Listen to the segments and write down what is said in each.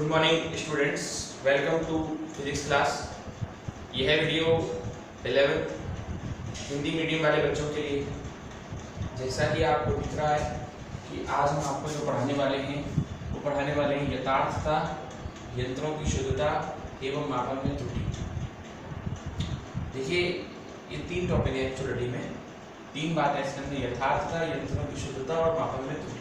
Good morning students, welcome to physics class. यह है video 11 Hindi medium वाले बच्चों के लिए। जैसा कि आपको दिख रहा है कि आज हम आपको जो पढ़ाने वाले हैं वो पढ़ाने वाले हैं यथार्थता, यंत्रों की शुद्धता एवं मापन में त्रुटि। देखिए, ये 3 टॉपिक है एक्चुअलिटी में, 3 बातें इसके अंदर: यथार्थता, यंत्रों की शुद्धता और मापन में त्रुटि।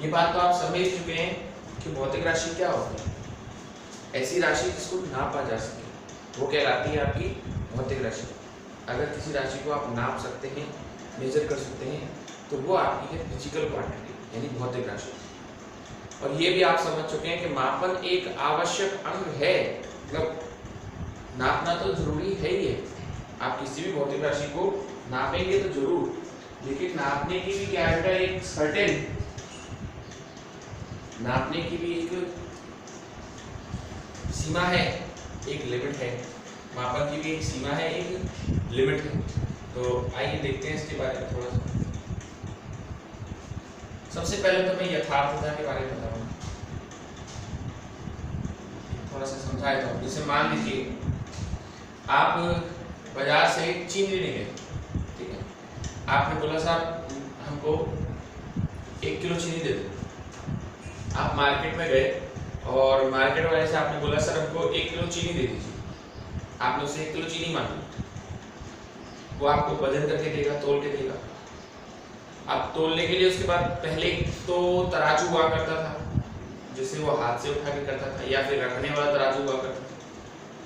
ये बात तो आप समझ चुके हैं कि भौतिक राशि क्या होती है। ऐसी राशि जिसको नापा जा सके वो कहलाती है आपकी भौतिक राशि। अगर किसी राशि को आप नाप सकते हैं, मेजर कर सकते हैं, तो वो आपकी है फिजिकल क्वांटिटी, यानी भौतिक राशि। और ये भी आप समझ चुके हैं कि मापन एक आवश्यक अंग है, मतलब नापना तो जरूरी है ही है। आप किसी भी भौतिक राशि को नापेंगे तो जरूर, लेकिन नापने की भी क्या है, एक सर्टेन नापने की भी एक सीमा है, एक लिमिट है। मापन की भी एक सीमा है, एक लिमिट है। तो आइए देखते हैं इसके बारे में थोड़ा सा। सबसे पहले तो मैं यथार्थता के बारे में बताऊंगा, थोड़ा सा समझाया था। जैसे मान लीजिए आप बाजार से चीनी लेने गए, ठीक है। आपने बोला साहब हमको 1 किलो चीनी दे दो। आप मार्केट में गए और मार्केट वाले से आपने बोला सर हमको 1 किलो चीनी दे दीजिए। आपने उससे 1 किलो चीनी मांगी, वो आपको वजन करके देगा, तोल के देगा। अब तोलने के लिए उसके बाद पहले तो तराजू हुआ करता था, जिसे वो हाथ से उठा के करता था, या फिर रखने वाला तराजू हुआ करता था,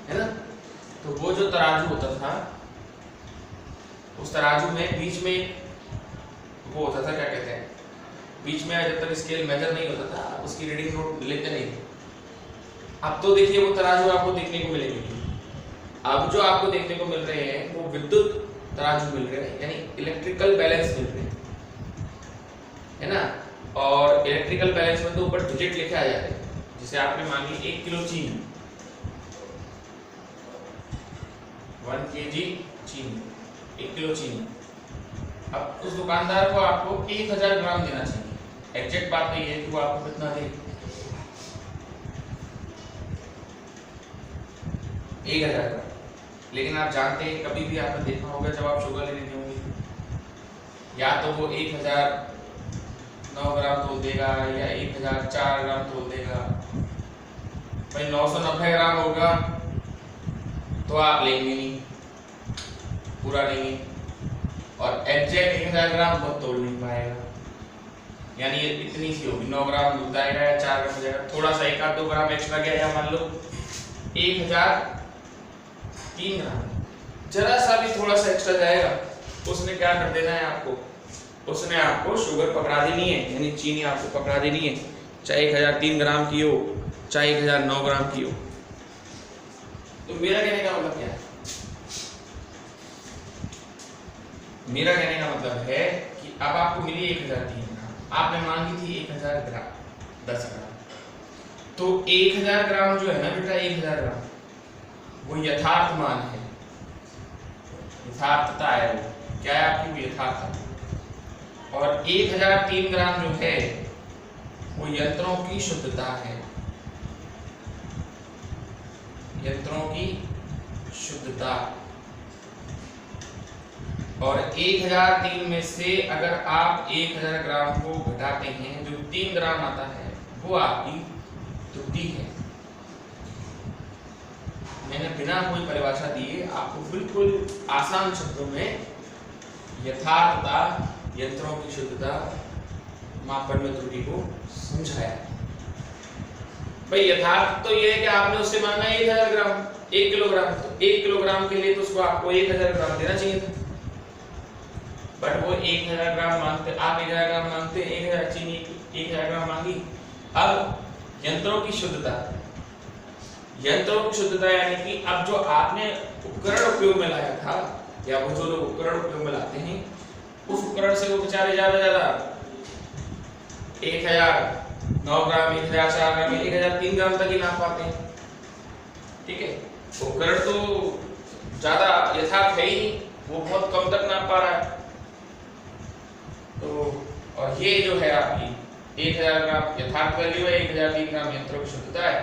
है ना। तो वो जो तराजू होता था, उस तराजू में बीच में वो होता था, क्या कहते हैं, बीच में जब तक स्केल मेजर नहीं होता था उसकी रीडिंग नोट लेते नहीं थे। अब तो देखिए वो तराजू आपको देखने को मिलेंगे। अब जो आपको देखने को मिल रहे हैं वो विद्युत तराजू मिल रहे हैं, यानी इलेक्ट्रिकल बैलेंस मिल रहे हैं, है ना। और इलेक्ट्रिकल बैलेंस में तो ऊपर डिजिट लिखे आ जाते हैं। जैसे आपने मांगी 1 किलो चीनी, 1 kg चीनी, 1 किलो चीनी। अब उस दुकानदार को आपको 1000 ग्राम देना चाहिए। एग्जैक्ट बात नहीं है कि वो आपको कितना दे, 1000 ग्राम। लेकिन आप जानते हैं, कभी भी आपने देखा होगा जब आप शुगर लेने होंगे, या तो वो 1009 ग्राम तोल देगा या 1004 ग्राम तोल देगा। भाई 990 ग्राम होगा तो आप लेंगे नहीं, पूरा लेंगे। और एग्जैक्ट 1000 ग्राम बहुत तोड़ नहीं पाएगा, यानी ये इतनी सी होगी, 9 ग्राम दूध आएगा या 4 ग्राम हो जाएगा। थोड़ा सा 1-2 ग्राम एक्स्ट्रा गया, या मान लो 1003 ग्राम, जरा सा भी थोड़ा सा एक्स्ट्रा जाएगा, उसने क्या कर देना है आपको, उसने आपको शुगर पकड़ा देनी है, यानी चीनी आपको पकड़ा देनी है, चाहे 1003 ग्राम की हो, चाहे 1009 ग्राम की हो। तो मेरा कहने का मतलब क्या है, मेरा कहने का मतलब है कि अब आपको मिली 1003 ग्राम, आपने मांगी थी 1000 ग्राम, 10 ग्राम। तो 1000 ग्राम जो है ना बेटा, 1000 ग्राम वो यथार्थ मान है, यथार्थता है। वो क्या है आपकी, वो यथार्थ। और 1003 ग्राम जो है वो यंत्रों की शुद्धता है, यंत्रों की शुद्धता। और 1003 में से अगर आप 1000 ग्राम को घटाते हैं, जो 3 ग्राम आता है, वो आपकी त्रुटि है। मैंने बिना कोई परिभाषा दिए आपको बिल्कुल आसान शब्दों में यथार्थता, यंत्रों की शुद्धता, मापन में त्रुटि को समझाया। भाई यथार्थ तो ये है कि आपने उससे मांगा 1000 ग्राम, 1 किलोग्राम, तो 1 किलोग्राम के लिए तो उसको आपको 1000 ग्राम देना चाहिए था। बट वो 1000 ग्राम मांगते, आप 1000 ग्राम मांगते, 1000 चीनी 1000 ग्राम मांगी। अब यंत्रों की शुद्धता, यंत्रों की शुद्धता यानी कि अब जो आपने उपकरण उपयोग में लाया था, या वो जो लोग उपकरण उपयोग में लाते हैं, उस उपकरण से वो बेचारे ज्यादा 1009 ग्राम, 1004 ग्राम, 1003 ग्राम तक ही नाप पाते हैं, ठीक है। उपकरण तो ज्यादा यथार्थ है ही, वो बहुत कम तक नाप पा रहा है। तो और ये जो है आपकी 1000 ग्राम यथार्थ वैल्यू है, 1003 ग्राम यंत्रों की शुद्धता है।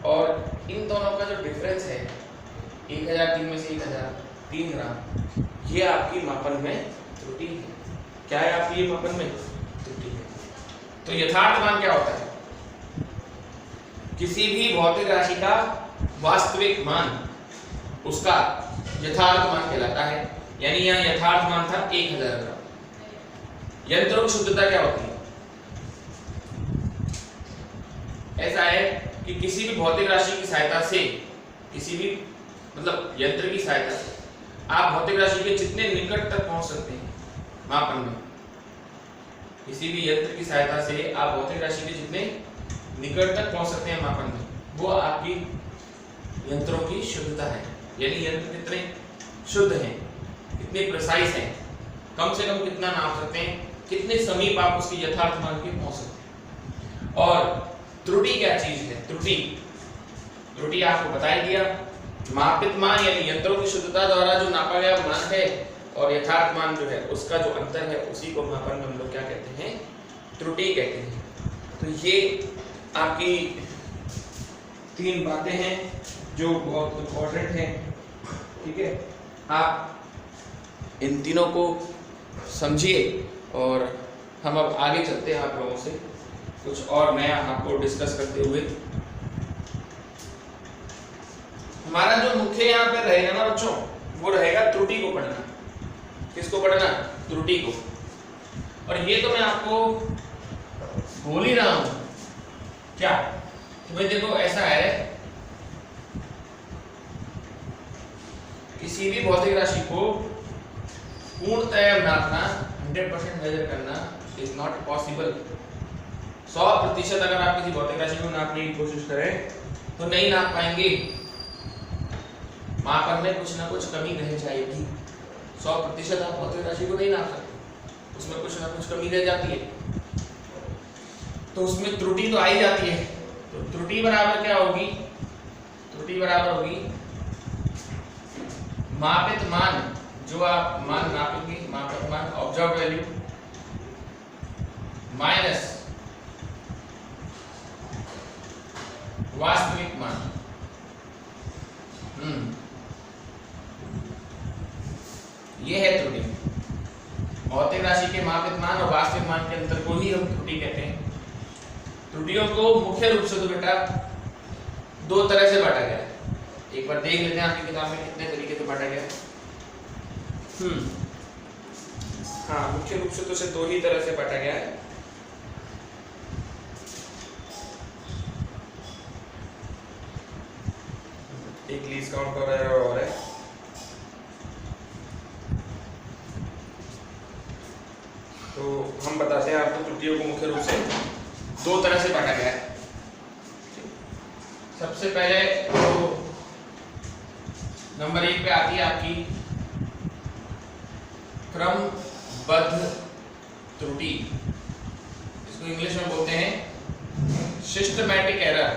और इन दोनों का जो डिफरेंस है 1003 में से 1003 ग्राम, ये आपकी मापन में त्रुटि है। क्या है आपकी ये मापन में त्रुटि है। तो यथार्थ मान क्या होता है? किसी भी भौतिक राशि का वास्तविक मान उसका यथार्थ मान कहलाता है। यानी यहाँ यथार्थ मान था 1000 ग्राम। यंत्रों की शुद्धता क्या होती है? ऐसा है कि किसी भी भौतिक राशि की सहायता से, किसी भी मतलब यंत्र की सहायता से आप भौतिक राशि के जितने निकट तक पहुंच सकते हैं मापन में, किसी भी यंत्र की सहायता से आप भौतिक राशि के जितने निकट तक पहुंच सकते हैं मापन में, वो आपकी यंत्रों की शुद्धता है। यानी यंत्र कितने शुद्ध हैं, कितने प्रिसाइज हैं, कम से कम कितना नाप सकते हैं, कितने समीप आप उसके यथार्थ मान के पहुंच सकते हैं। और त्रुटि क्या चीज है? त्रुटि आपको बता ही दिया, मापित मान यानी यंत्रों की शुद्धता द्वारा जो नापा गया मान है और यथार्थ मान जो है उसका जो अंतर है, उसी को मापन में हम लोग क्या कहते हैं? त्रुटि कहते हैं। तो ये आपकी 3 बातें हैं जो बहुत इंपॉर्टेंट हैं। ठीक है, आप इन तीनों को समझिए और हम अब आगे चलते हैं आप लोगों से कुछ और नया आपको डिस्कस करते हुए। हमारा जो मुख्य यहाँ पे रहेगा ना बच्चों, वो रहेगा त्रुटि को पढ़ना। किसको पढ़ना? त्रुटि को। और ये तो मैं आपको बोल ही रहा हूं क्या तो भाई देखो, ऐसा है किसी भी भौतिक राशि को पूर्णतः नापना, 100% मेजर करना इज नॉट पॉसिबल। 100% अगर आप किसी भौतिक राशि को नापने की कोशिश करें तो नहीं नाप पाएंगे। मापन में कुछ ना कुछ कमी रह जाएगी। 100% आप भौतिक राशि को नहीं नाप सकते, उसमें कुछ ना कुछ कमी रह जाती है, तो उसमें त्रुटि तो आ ही जाती है। तो त्रुटि बराबर क्या होगी? त्रुटि बराबर होगी मापित मान, जो आप मान नापेंगे, मापित मान ऑब्जर्व वैल्यू माइनस वास्तविक मान। ये है त्रुटि। भौतिक राशि के मापित मान और वास्तविक मान के अंतर को ही हम त्रुटि कहते हैं। त्रुटियों को मुख्य रूप से तो बेटा 2 तरह से बांटा गया है। एक बार देख लेते हैं आपकी किताब में कितने तरीके से बांटा गया है। हाँ, मुख्य रूप से तो सिर्फ 2 ही तरह से बांटा गया है। एक लीज काउंट कर रहा है और है तो हम बताते हैं आपको त्रुटियों को मुख्य रूप से 2 तरह से बांटा गया है। सबसे पहले तो नंबर 1 पे आती है आपकी क्रमबद्ध त्रुटि। इसको इंग्लिश में बोलते हैं सिस्टमैटिक एरर।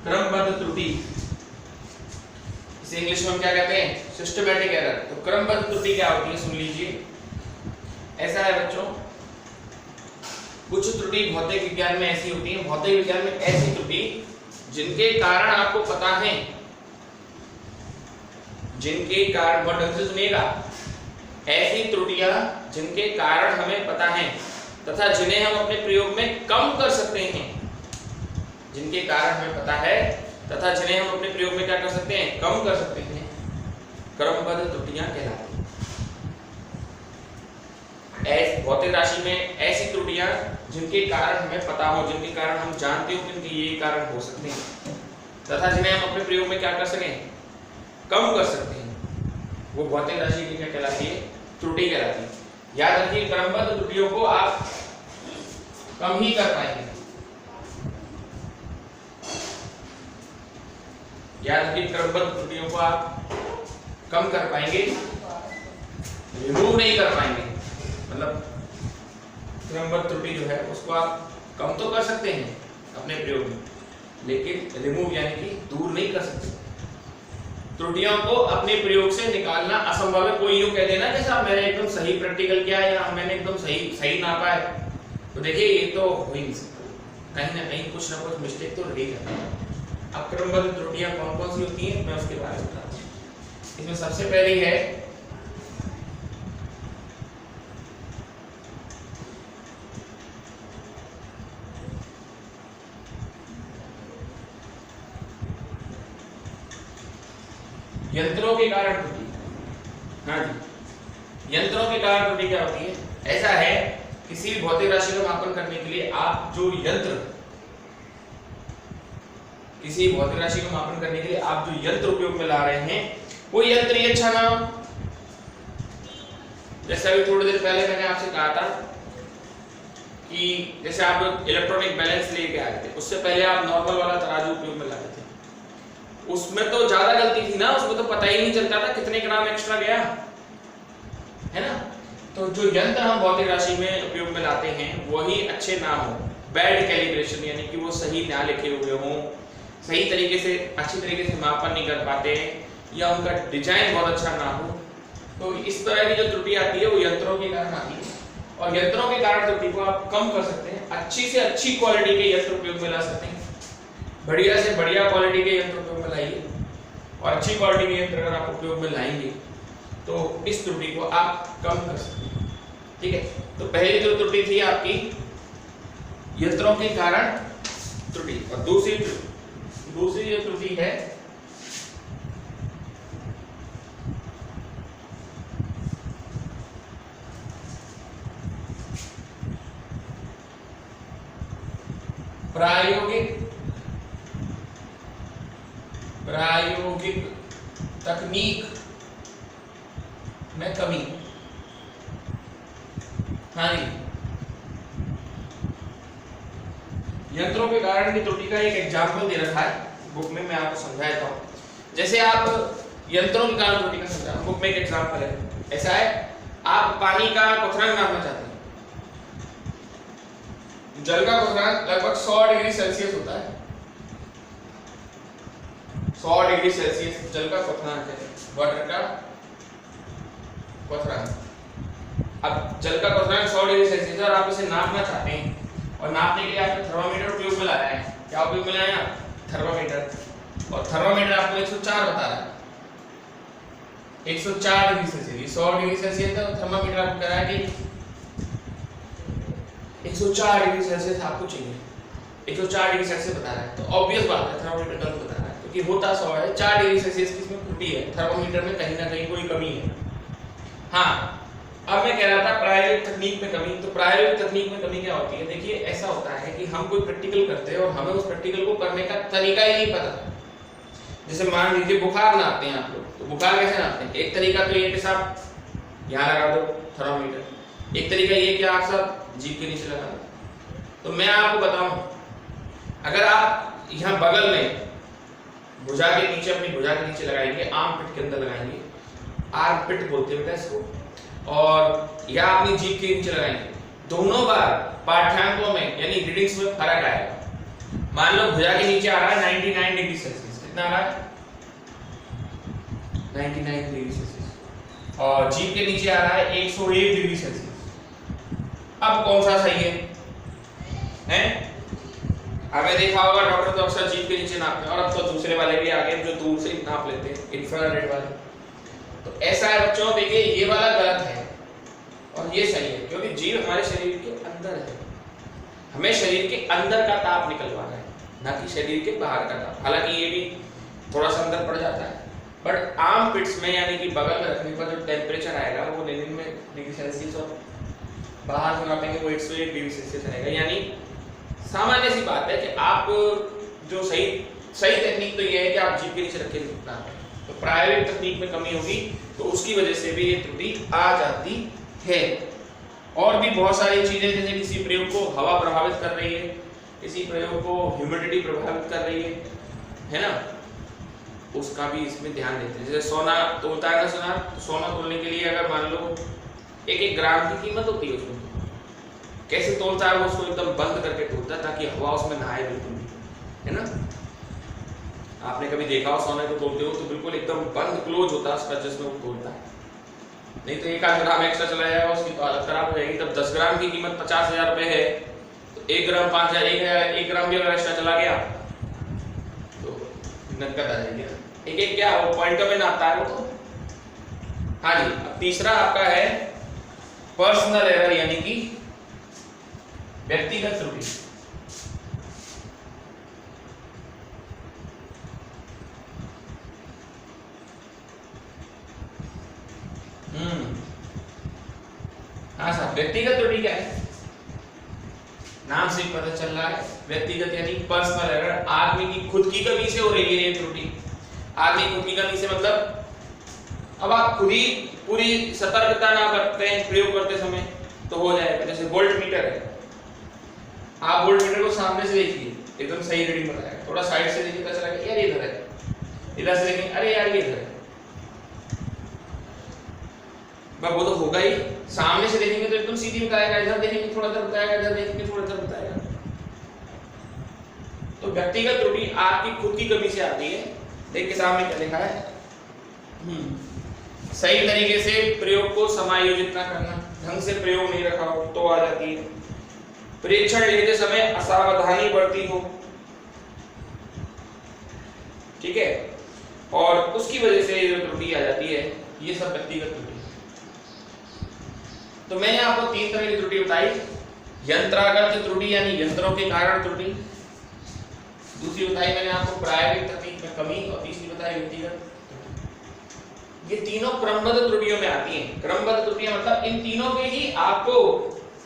क्रमबद्ध त्रुटि, इसे इंग्लिश में हम क्या कहते हैं? Systematic error. तो क्रमबद्ध त्रुटि क्या होती है, सुन लीजिए। ऐसा है बच्चों, कुछ त्रुटि भौतिक विज्ञान में ऐसी होती है, भौतिक विज्ञान में ऐसी त्रुटि जिनके कारण आपको पता है, जिनके कारण, बहुत ढंग से सुनिएगा, ऐसी त्रुटियां जिनके कारण हमें पता है तथा जिन्हें हम अपने प्रयोग में कम कर सकते हैं, जिनके कारण हमें पता है तथा जिन्हें हम अपने प्रयोग में क्या कर सकते हैं? कम कर सकते हैं, क्रमबद्ध त्रुटियां कहलाती हैं। भौतिक राशि में ऐसी त्रुटियां जिनके कारण हमें पता हो, जिनके कारण हम जानते हो कि इनके ये कारण हो सकते हैं तथा जिन्हें हम अपने प्रयोग में क्या कर सकें? कम कर सकते हैं, वो भौतिक राशि की क्या कहलाती है? त्रुटि कहलाती है। याद रखिए, क्रमबद्ध त्रुटियों को आप कम ही कर पाएंगे। याद रखिए, क्रमबद्ध त्रुटियों को आप कम कर पाएंगे, रिमूव नहीं कर पाएंगे। मतलब क्रमबद्ध त्रुटि जो है उसको आप कम तो कर सकते हैं अपने प्रयोग में, लेकिन रिमूव यानी कि दूर नहीं कर सकते। त्रुटियों को अपने प्रयोग से निकालना असंभव है। कोई यूं कह देना कि साहब मैंने एकदम सही प्रैक्टिकल किया है या मैंने एकदम सही नापा है, तो देखिए ये तो हो ही नहीं सकता, कहीं ना कहीं कुछ ना कुछ मिस्टेक तो रहेगा। अब क्रमबद्ध त्रुटियां कौन कौन सी होती हैं मैं उसके बारे में बताता हूँ। इसमें सबसे पहली है यंत्रों के कारण त्रुटि। हाँ जी, यंत्रों के कारण त्रुटि क्या होती है? ऐसा है किसी भी भौतिक राशि का मापन करने के लिए आप जो यंत्र, किसी भौतिक राशि का मापन करने के लिए आप जो यंत्र उपयोग में ला रहे हैं वो यंत्र ही अच्छा ना हो। जैसे अभी थोड़ी देर पहले मैंने आपसे कहा था कि जैसे आप इलेक्ट्रॉनिक बैलेंस लेके आए थे, उससे पहले आप नॉर्मल वाला तराजू उपयोग में लाए थे, उसमें तो ज्यादा गलती थी ना, उसमें तो पता ही नहीं चलता था कितने ग्राम एक्स्ट्रा गया, है ना। तो जो यंत्र हम भौतिक राशि में उपयोग में लाते हैं वही अच्छे ना हो, बैड कैलिब्रेशन यानी कि वो सही ना लिखे हुए हों, सही तरीके से अच्छी तरीके से मापन नहीं कर पाते हैं, या उनका डिजाइन बहुत अच्छा ना हो, तो इस तरह की जो त्रुटि आती है वो यंत्रों के कारण आती है। और यंत्रों के कारण त्रुटि को आप कम कर सकते हैं, अच्छी से अच्छी क्वालिटी के यंत्र उपयोग में ला सकते हैं, बढ़िया से बढ़िया क्वालिटी के यंत्र उपयोग में लाइए, और अच्छी क्वालिटी के यंत्र अगर आप उपयोग में लाएंगे तो इस त्रुटि को आप कम कर सकते हैं। ठीक है, तो पहली जो त्रुटि थी आपकी यंत्रों के कारण त्रुटि, और दूसरी जो त्रुटि है प्रायोगिक तकनीक में कमी। हाँ जी, यंत्रों के कारण की त्रुटि का एक एग्जाम्पल दे रखा है बुक में, मैं आपको समझा देता हूँ। जैसे आप यंत्रों के कारण त्रुटि का समझा, बुक में एक एग्जाम्पल है, ऐसा है आप पानी का क्वथनांक नापना चाहते हैं, जल का क्वथनांक लगभग 100 डिग्री सेल्सियस होता है, 100 डिग्री सेल्सियस जल का क्वथनांक है, वाटर का क्वथनांक। अब जल का क्वथनांक 100 डिग्री सेल्सियस और आप इसे नापना चाहते हैं, और नापने के लिए आपने थर्मामीटर उपयोग में लाया है। क्या उपयोग में लाया? थर्मामीटर, और थर्मामीटर आपको 104 बता रहा है, 104 डिग्री सेल्सियस, 100 डिग्री सेल्सियस है, थर्मामीटर आपको कह रहा है कि 104 डिग्री सेल्सियस आपको चाहिए, 104 डिग्री सेल्सियस बता रहा है, तो ऑब्वियस बात है थर्मामीटर गलत बता रहा है, क्योंकि होता 100 है, 4 डिग्री सेल्सियस की इसमें त्रुटि है, थर्मामीटर में कहीं ना कहीं कोई कमी है। हाँ, अब मैं कह रहा था प्रायोगिक तकनीक में कमी। तो प्रायोगिक तकनीक में कमी क्या होती है? देखिए ऐसा होता है कि हम कोई प्रैक्टिकल करते हैं और हमें उस प्रैक्टिकल को करने का तरीका ही नहीं पता। जैसे मान लीजिए बुखार नापते हैं आप लोग, तो बुखार कैसे नापते हैं? एक तरीका तो ये कि साहब यहाँ लगा दो थर्मामीटर, एक तरीका ये कि आप सब जीभ के नीचे लगा दो। तो मैं आपको बताऊं, अगर आप यहाँ बगल में भुजा के नीचे, अपनी भुजा के नीचे लगाएंगे, आर्म पिट के अंदर लगाएंगे, आर्म पिट बोलते हैं बेटा इसको, और या अपनी जीभ के नीचे लगाएंगे, दोनों बार पाठ्यांकों में यानी रीडिंग्स में फर्क आएगा। मान लो भुजा के नीचे आ रहा है 99 डिग्री सेल्सियस, कितना आ रहा है? 99 डिग्री सेल्सियस, और जीभ के नीचे आ रहा है 101 डिग्री सेल्सियस। अब कौन सा सही है? हमें देखा होगा डॉक्टर तो अक्सर जीभ के नीचे नापते हैं, और अब तो दूसरे वाले भी आ गए जो दूर से नाप लेते हैं, इंफ्रारेड वाले। तो ऐसा है बच्चों, देखिए ये वाला गलत है और ये सही है, क्योंकि जीभ हमारे शरीर के अंदर है, हमें शरीर के अंदर का ताप निकलवाना है, ना कि शरीर के बाहर का ताप। हालांकि ये भी थोड़ा सा अंदर पड़ जाता है, बट आर्म पिट्स में यानी कि बगल में रखने पर जो टेम्परेचर आएगा वो 99 डिग्री सेल्सियस, और बाहर से नापेंगे वो 101 डिग्री सेल्सियस रहेगा। यानी सामान्य सी बात है कि आप जो सही तकनीक तो ये है कि आप जीभ के नीचे रख के नापें। तो प्रायोगिक तकनीक में कमी होगी तो उसकी वजह से भी ये त्रुटि आ जाती है। और भी बहुत सारी चीजें, जैसे किसी प्रयोग को हवा प्रभावित कर रही है, किसी प्रयोग को ह्यूमिडिटी प्रभावित कर रही है ना, उसका भी इसमें ध्यान देते हैं। जैसे सोना तोलता है ना सोना, तो सोना तोलने के लिए अगर मान लो 1-1 ग्राम की कीमत होती है उसमें, कैसे तोलता है वो? उसको एकदम बंद करके तोलता है ताकि हवा उसमें ना आए बिल्कुल भी, है ना। आपने कभी देखा हो सोने को तोलते हो तो बिल्कुल एकदम बंद क्लोज होता है उसका जिसमें वो तोलता है। नहीं तो 1 ग्राम एक्स्ट्रा चला जाएगा, उसकी तो हालत खराब हो जाएगी। तब 10 ग्राम की कीमत 50,000 रुपए है, तो 1 ग्राम 5,000, 1 ग्राम भी अगर एक्स्ट्रा चला गया तो नकद आ जाएगी। एक क्या वो पॉइंटों में नापता है वो तो। हाँ जी, अब तीसरा आपका है पर्सनल एरर, यानी कि व्यक्तिगत त्रुटि। हाँ साहब, व्यक्तिगत त्रुटि क्या है? नाम से पता चल रहा है, व्यक्तिगत यानी पर्सनल एरर। आदमी की खुद की कमी से हो रही है ये त्रुटि। आदमी खुद की कमी से मतलब अब आप खुद ही पूरी सतर्कता ना बरतते हैं प्रयोग करते समय तो हो जाएगा। जैसे वोल्ट मीटर है, आप वोल्ट मीटर को सामने से देखिए, एकदम सही रीडिंग बताएगा। थोड़ा साइड से देखिए, पता चलेगा यार इधर है, इधर से देखेंगे अरे यार ये इधर है, बस वो तो होगा ही। सामने से देखेंगे तो एकदम सीधी बताएगा, इधर देखेंगे थोड़ा इधर बताएगा, इधर देखेंगे थोड़ा इधर बताएगा। तो व्यक्तिगत त्रुटि आपकी खुद की कमी से आती है। देख किताब में क्या लिखा है, सही तरीके से प्रयोग को समायोजित ना करना, ढंग से प्रयोग नहीं रखा हो तो आ जाती है। परीक्षण लेते समय असावधानी बरती हो, ठीक है, और उसकी वजह से जो त्रुटि आ जाती है, ये सब व्यक्तिगत त्रुटि। तो मैंने आपको 3 तरह की त्रुटि बताई। यंत्रागत त्रुटि यानी यंत्रों के कारण त्रुटि, दूसरी बताई मैंने आपको प्रायोगिक तकनीक में कमी, और तीसरी बताई व्यक्तिगत। ये तीनों क्रमबद्ध त्रुटियों में आती हैं। क्रमबद्ध त्रुटियां मतलब इन तीनों के ही आपको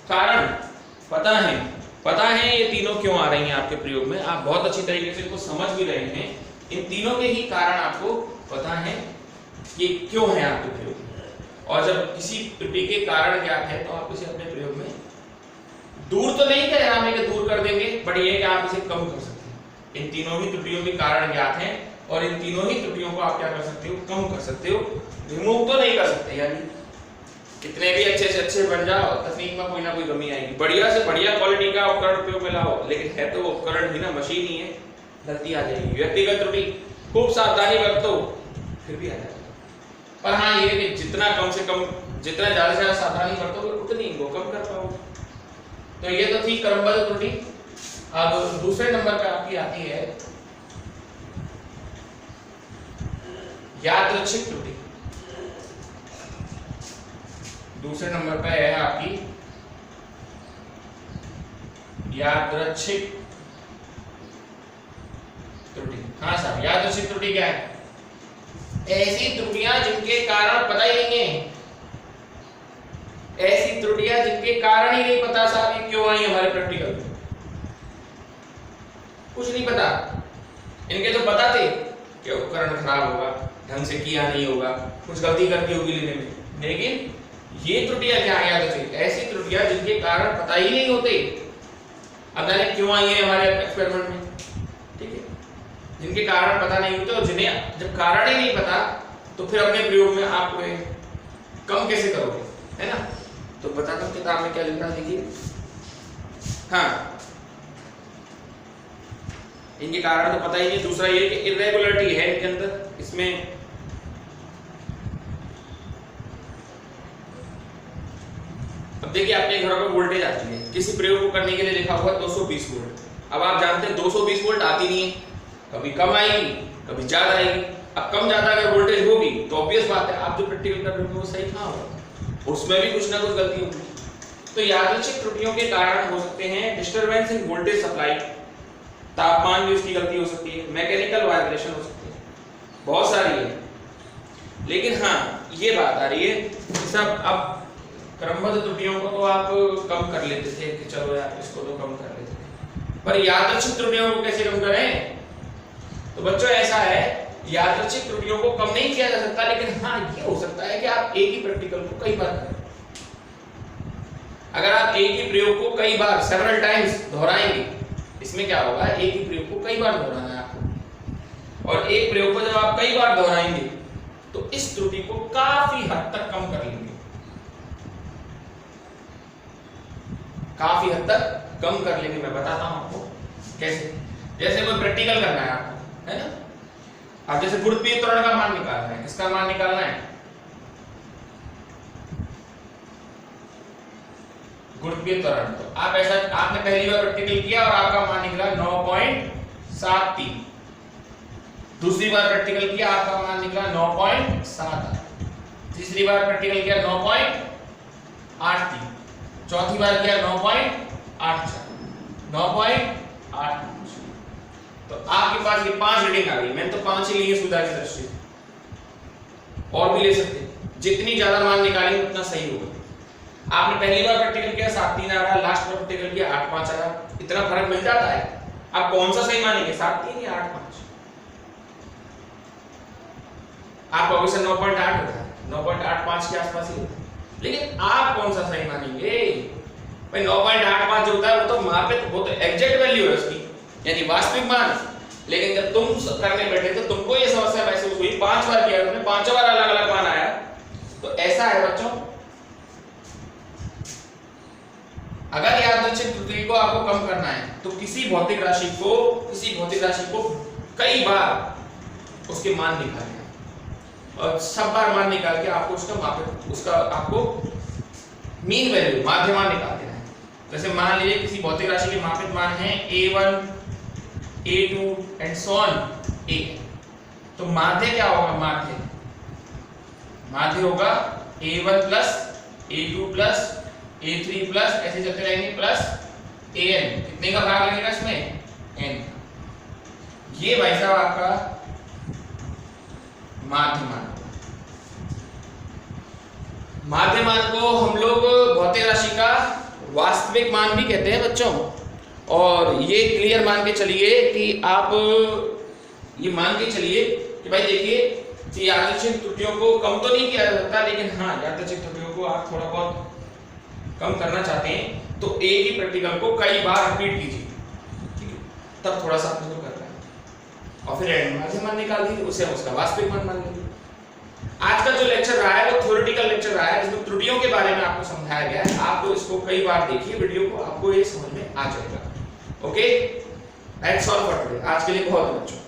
कारण पता है ये तीनों क्यों आ रही हैं आपके प्रयोग में, आप बहुत अच्छी तरीके से इनको समझ भी रहे हैं। इन तीनों के ही कारण आपको पता है ये क्यों है आपके प्रयोग में। और जब किसी त्रुटि के कारण ज्ञात है तो आप इसे अपने प्रयोग में दूर तो नहीं कह रहा मैं कि दूर कर देंगे, बट ये कि आप इसे कम कर सकते हैं। इन तीनों ही त्रुटियों के कारण ज्ञात हैं और इन तीनों ही त्रुटियों को आप क्या कर सकते हो, कम कर सकते हो। रिमूव तो नहीं कर सकते, यानी कितने भी अच्छे से अच्छे बन जाओ, तकनीक में कोई ना कोई कमी आएगी। बढ़िया से बढ़िया क्वालिटी का उपकरण उपयोग में लाओ, लेकिन है तो वो उपकरण ही ना, मशीन ही है, गलती आ जाएगी। व्यक्तिगत त्रुटि खूब सावधानी बरतो फिर भी आ जाएगा। पर हाँ ये कि जितना कम से कम, जितना ज्यादा से ज्यादा सावधानी बरतोगे उतनी इनको कम कर पाओगे। तो ये तो थी क्रमबद्ध त्रुटि। अब दूसरे नंबर पे आपकी आती है यादृच्छिक त्रुटि। दूसरे नंबर पे है आपकी यादृच्छिक त्रुटि। हाँ साहब, यादृच्छिक त्रुटि क्या है? ऐसी त्रुटियां जिनके कारण पता ही नहीं है, ऐसी त्रुटियां जिनके कारण ही नहीं पता साहब ये क्यों आई हमारे प्रैक्टिकल में, कुछ नहीं पता। इनके तो पता थे कि उपकरण खराब होगा, ढंग से किया नहीं होगा, कुछ गलती करती होगी लेने में, लेकिन ये त्रुटियां क्या है? यादृच्छिक ऐसी त्रुटियां जिनके कारण पता ही नहीं होते, अब जाने क्यों आई है हमारे एक्सपेरिमेंट में, ठीक है, जिनके कारण पता नहीं होते। और जिन्हें जब कारण ही नहीं पता तो फिर अपने प्रयोग में आप कम कैसे करोगे, है ना? तो बताता हूं किताब में क्या लिखा है, देखिए। हाँ, इनके कारण तो पता ही नहीं। दूसरा ये कि इरेगुलरिटी है इनके अंदर, इसमें अब देखिए आपके घरों में वोल्टेज आती है, किसी प्रयोग को करने के लिए लिखा हुआ 220 वोल्ट। अब आप जानते हैं 220 वोल्ट आती नहीं है, कभी कम आएगी कभी ज्यादा आएगी। अब कम ज्यादा अगर वोल्टेज होगी तो ऑब्वियस बात है आप जो प्रैक्टिकल कर रहे हो वो सही कहाँ होगा, उसमें भी कुछ ना कुछ गलती होगी। तो यादृच्छिक त्रुटियों के कारण हो सकते हैं डिस्टरबेंस इन वोल्टेज सप्लाई, तापमान भी उसकी गलती हो सकती है, मैकेनिकल वाइब्रेशन हो सकती है, बहुत सारी है। लेकिन हाँ ये बात आ रही है सब अब क्रमबद्ध त्रुटियों को तो आप कम कर लेते थे कि चलो यार इसको तो कम कर लेते थे, पर यादृच्छिक त्रुटियों को कैसे कम करें? तो बच्चों ऐसा है, यादृच्छिक त्रुटियों को कम नहीं किया जा सकता, लेकिन हाँ ये हो सकता है कि आप एक ही प्रैक्टिकल को कई बार करें। अगर आप एक ही प्रयोग को कई बार सेवरल टाइम्स दोहराएंगे, इसमें क्या होगा, एक ही प्रयोग को कई बार दोहराना है आपको, और एक प्रयोग को जब आप कई बार दोहराएंगे तो इस त्रुटि को काफी हद तक कम कर लेंगे, काफी हद तक कम कर लेंगे। मैं बताता हूं आपको कैसे। जैसे कोई प्रैक्टिकल करना है आपको, है ना? अब जैसे गुरुत्वीय त्वरण का मान निकालना है, किसका मान निकालना है? गुरुत्वीय त्वरण। तो आप ऐसा आपने पहली बार प्रैक्टिकल किया और आपका मान निकला 9.73, दूसरी बार प्रैक्टिकल किया आपका मान निकला 9.78, तीसरी बार प्रैक्टिकल किया 9.83, चौथी बार किया 9.84, 9.85। तो आपके पास ये 5 रीडिंग आ गई। मैंने तो 5 ही ली है सुविधा की दृष्टि से, और भी ले सकते, जितनी ज्यादा मान निकालेंगे उतना सही होगा। आपने पहली बार प्रैक्टिकल किया 7.3 आ रहा, लास्ट बार प्रैक्टिकल किया 8.5 आ रहा, इतना फर्क मिल जाता है। आप कौन सा सही मानेंगे, 7.3 या 8.5? आप कहोगे सर 9.8 होता है, 9.85 के आसपास ही होता है, लेकिन आप कौन सा सही मानेंगे भाई? 9.85 जो होता है वो तो मापित, वो तो एग्जैक्ट वैल्यू है उसकी, यानी वास्तविक मान। लेकिन जब तुम करने बैठे तो तुमको ये समस्या महसूस हुई, 5 बार किया तुमने, 5 बार अलग अलग मान आया। तो ऐसा है बच्चों, अगर यादृच्छिक त्रुटि को आपको कम करना है तो किसी भौतिक राशि को कई बार उसके मान निकालना है, और सब बार मान निकाल के आपको उसका आपको मीन वैल्यू, माध्य मान निकाल देना है। जैसे मान लीजिए किसी भौतिक राशि के मापित मान है A1, A2 and so on A, तो माध्य क्या होगा? माध्य होगा A1 plus A2 plus A3 plus, ऐसे चलते रहेंगे, प्लस AN। कितने का भाग लगेगा इसमें? N। ये भाई साहब आपका माध्य मान। माध्य मान को हम लोग भौतिक राशि का वास्तविक मान भी कहते हैं बच्चों। और ये क्लियर मान के चलिए कि आप ये मान के चलिए कि भाई देखिए यादृच्छिक त्रुटियों को कम तो नहीं किया जा सकता, लेकिन हाँ यादृच्छिक त्रुटियों को आप थोड़ा बहुत कम करना चाहते हैं तो एक ही प्रैक्टिकल को कई बार रिपीट कीजिए, ठीक है? तब थोड़ा सा आपको करना है, और फिर माध्य मान निकाल दीजिए, उससे उसका वास्तविक मान मान लीजिए। आज का जो लेक्चर रहा है वो थ्योरेटिकल लेक्चर रहा है, जिसमें त्रुटियों के बारे में आपको समझाया गया है। आप इसको कई बार देखिए वीडियो को, आपको ये समझ में आ जाएगा। Okay, that's all for today. आज के लिए बहुत है बच्चों।